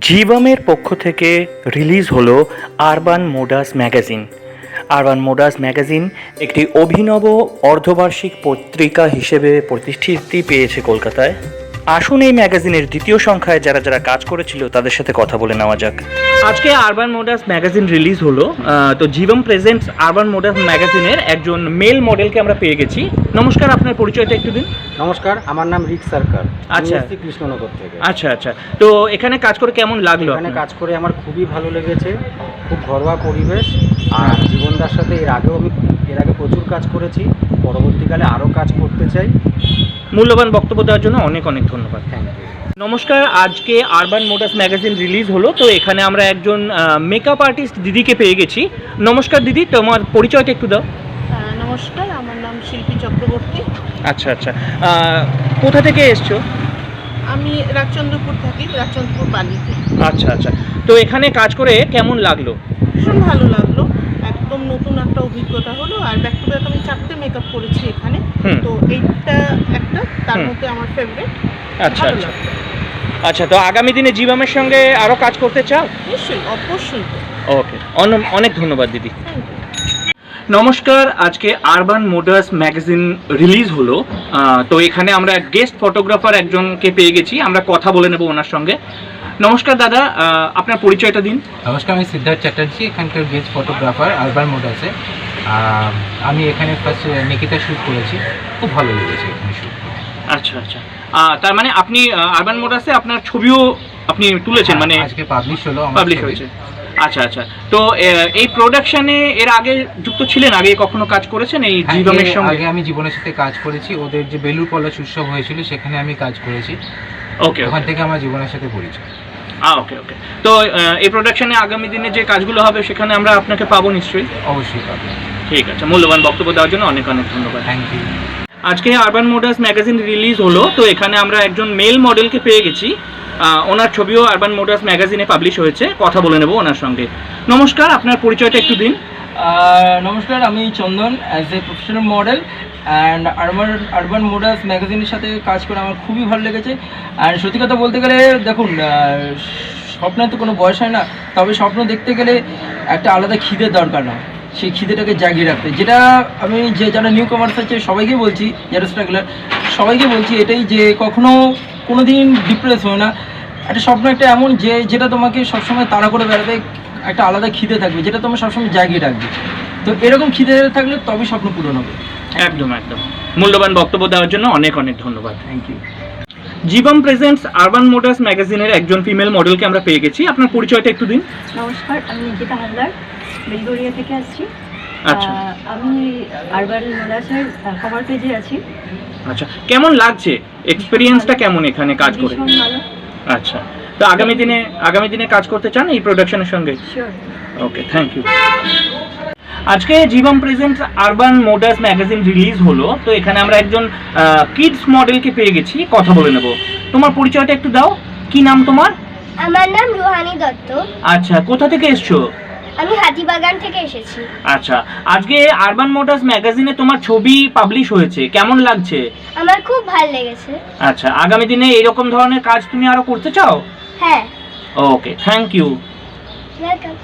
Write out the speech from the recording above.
জীবমের পক্ষ থেকে রিলিজ হলো urban modus magazine. Urban modus magazine একটি অভিনব অর্ধবার্ষিক পত্রিকা হিসেবে প্রতিষ্ঠিতি পেয়েছে কলকাতায়। আসুন এই ম্যাগাজিনের দ্বিতীয় সংখ্যায় যারা যারা কাজ করেছিল তাদের সাথে কথা বলে নেওয়া যাক। আজকে আরবান মোডাস ম্যাগাজিন রিলিজ হলো, তো জীবম প্রেজেন্টস আরবান মোডাস ম্যাগাজিনের একজন মেল মডেলকে আমরা পেয়ে গেছি। নমস্কার, আপনার পরিচয়টা একটু দিন। নমস্কার, আমার নাম রিক সরকার। আচ্ছা, কৃষ্ণনগর থেকে। আচ্ছা, তো এখানে কাজ করে কেমন লাগলো? এখানে কাজ করে আমার খুবই ভালো লেগেছে, খুব ঘরোয়া পরিবেশ। আর জীবনদার সাথে এর আগে প্রচুর কাজ করেছি, পরবর্তীকালে আরও কাজ করতে চাই। মূল্যবান বক্তব্য দেওয়ার জন্য অনেক অনেক ধন্যবাদ। Thank you. নমস্কার, আজকে আরবান মোডাস ম্যাগাজিন রিলিজ হলো, তো এখানে আমরা একজন মেকআপ আর্টিস্ট দিদিকে পেয়ে গেছি। নমস্কার দিদি, তোমার পরিচয়টা একটু দাও। নমস্কার, আমার নাম শিল্পী চক্রবর্তী। আচ্ছা, কোথা থেকে এসছো? আমি রাজচন্দ্রপুর থাকি, রাজচন্দ্রপুর বালিতে। আচ্ছা, তো এখানে কাজ করে কেমন লাগলো? ভীষণ ভালো লাগলো, একদম নতুন একটা অভিজ্ঞতা হলো। আর ব্যাক টু ব্যাক আমি 4টে মেকআপ করেছি এখানে, তো এইটা একটা তার মধ্যে আমার ফেভারিট। আচ্ছা, তো আগামী দিনে জীবমের সঙ্গে আরও কাজ করতে চাও? নিশ্চয়ই, অবশ্যই। ওকে, অনেক ধন্যবাদ দিদি। নমস্কার, আজকে আরবান মোডাস ম্যাগাজিন রিলিজ হলো, তো এখানে আমরা গেস্ট ফটোগ্রাফার একজনকে পেয়ে গেছি, আমরা কথা বলে নেব ওনার সঙ্গে। নমস্কার দাদা, আপনার পরিচয়টা দিন। নমস্কার, আমি সিদ্ধার্থ চ্যাটার্জি, এখানকার গেস্ট ফটোগ্রাফার আরবান মোডাসে। আমি এখানে ফার্স্ট নিকিতা শ্যুট করেছি, খুব ভালো লেগেছে এখানে শ্যুট। আচ্ছা, তার মানে আপনি আরবান মোডাসে আপনার ছবিও আপনি তুলেছেন? মানে আজকে পাবলিশ হয়েছে। আচ্ছা, তো এই প্রোডাকশনে এর আগে যুক্ত ছিলেন? আগে কখনো কাজ করেছেন এই জীবনের সঙ্গে? আগে আমি জীবনের সাথে কাজ করেছি, ওদের যে বেলুর পলাশ উৎসব হয়েছিল সেখানে আমি কাজ করেছি। ওকে, ওখান থেকে আমার জীবনের সাথে পরিচয়। ওকে, তো এই প্রোডাকশনে আগামী দিনে যে কাজগুলো হবে সেখানে আমরা আপনাকে পাবো নিশ্চয়ই? অবশ্যই পাবো। ঠিক আছে, মূল্যবান বক্তব্য দেওয়ার জন্য অনেক অনেক ধন্যবাদ। Thank you. আজকে আরবান মোডাস ম্যাগাজিন রিলিজ হলো, তো এখানে আমরা একজন মেল মডেলকে পেয়ে গেছি। ওনার ছবিও আরবান মোডাস ম্যাগাজিনে পাবলিশ হয়েছে, কথা বলে নেব ওনার সঙ্গে। নমস্কার, আপনার পরিচয়টা একটু দিন। নমস্কার, আমি Chandan, as a professional model and urban Modus ম্যাগাজিনের সাথে কাজ করে আমার খুবই ভালো লেগেছে। আর সত্যি কথা বলতে গেলে দেখুন, স্বপ্নের তো কোনো বয়স হয় না, তবে স্বপ্ন দেখতে গেলে একটা আলাদা খিদের দরকার না, সেই খিদেটাকে জাগিয়ে রাখতে, যেটা আমি যারা নিউ কমার্স আছে সবাইকে বলছি, যারা স্ট্রাগলার সবাইকে বলছি এটাই, যে কোনো দিন ডিপ্রেস হয় না। একটা স্বপ্ন একটা এমন যেটা তোমাকে সবসময় তাড়া করে বেড়াবে, একটা আলাদা খিদে থাকবে যেটা তোমার সবসময় জাগিয়ে রাখবে। তো এরকম খিদে থাকলে তবেই স্বপ্ন পূরণ হবে। একদম মূল্যবান বক্তব্য দেওয়ার জন্য অনেক অনেক ধন্যবাদ। Thank you. Jibam presents urban Modus ম্যাগাজিনের একজন ফিমেল মডেলকে আমরা পেয়ে গেছি, আপনার পরিচয়টা একটু দিন। নমস্কার, আমি নিকিতা হালদার, বেলগড়িয়া থেকে আসছি। আচ্ছা, আমি আরবান মোডাসের কভার পেজে আছি। আচ্ছা, কেমন লাগছে? এক্সপেরিয়েন্সটা কেমন এখানে কাজ করে? ভীষণ ভালো। আচ্ছা, তো আগামী দিনে কাজ করতে চান এই প্রোডাকশনের সঙ্গে? শিওর। Okay, thank you. আজকে Jibam presents urban modus magazine release হলো, তো এখানে আমরা একজন কিডস মডেলকে পেয়ে গেছি, কথা বলে নেব। তোমার পরিচয়টা একটু দাও। কি নাম তোমার? আমার নাম রুহানি দত্ত। আচ্ছা, কোথা থেকে এসছো? আমি হাতিবাগান থেকে এসেছি। আচ্ছা, আজকে আরবান মোডাস ম্যাগাজিনে তোমার ছবি পাবলিশ হয়েছে, কেমন লাগছে? আমার খুব ভালো লেগেছে। আচ্ছা, আগামী দিনে এরকম ধরনের কাজ তুমি আরো করতে চাও? হ্যাঁ। ওকে, থ্যাংক ইউ। ওয়েলকাম।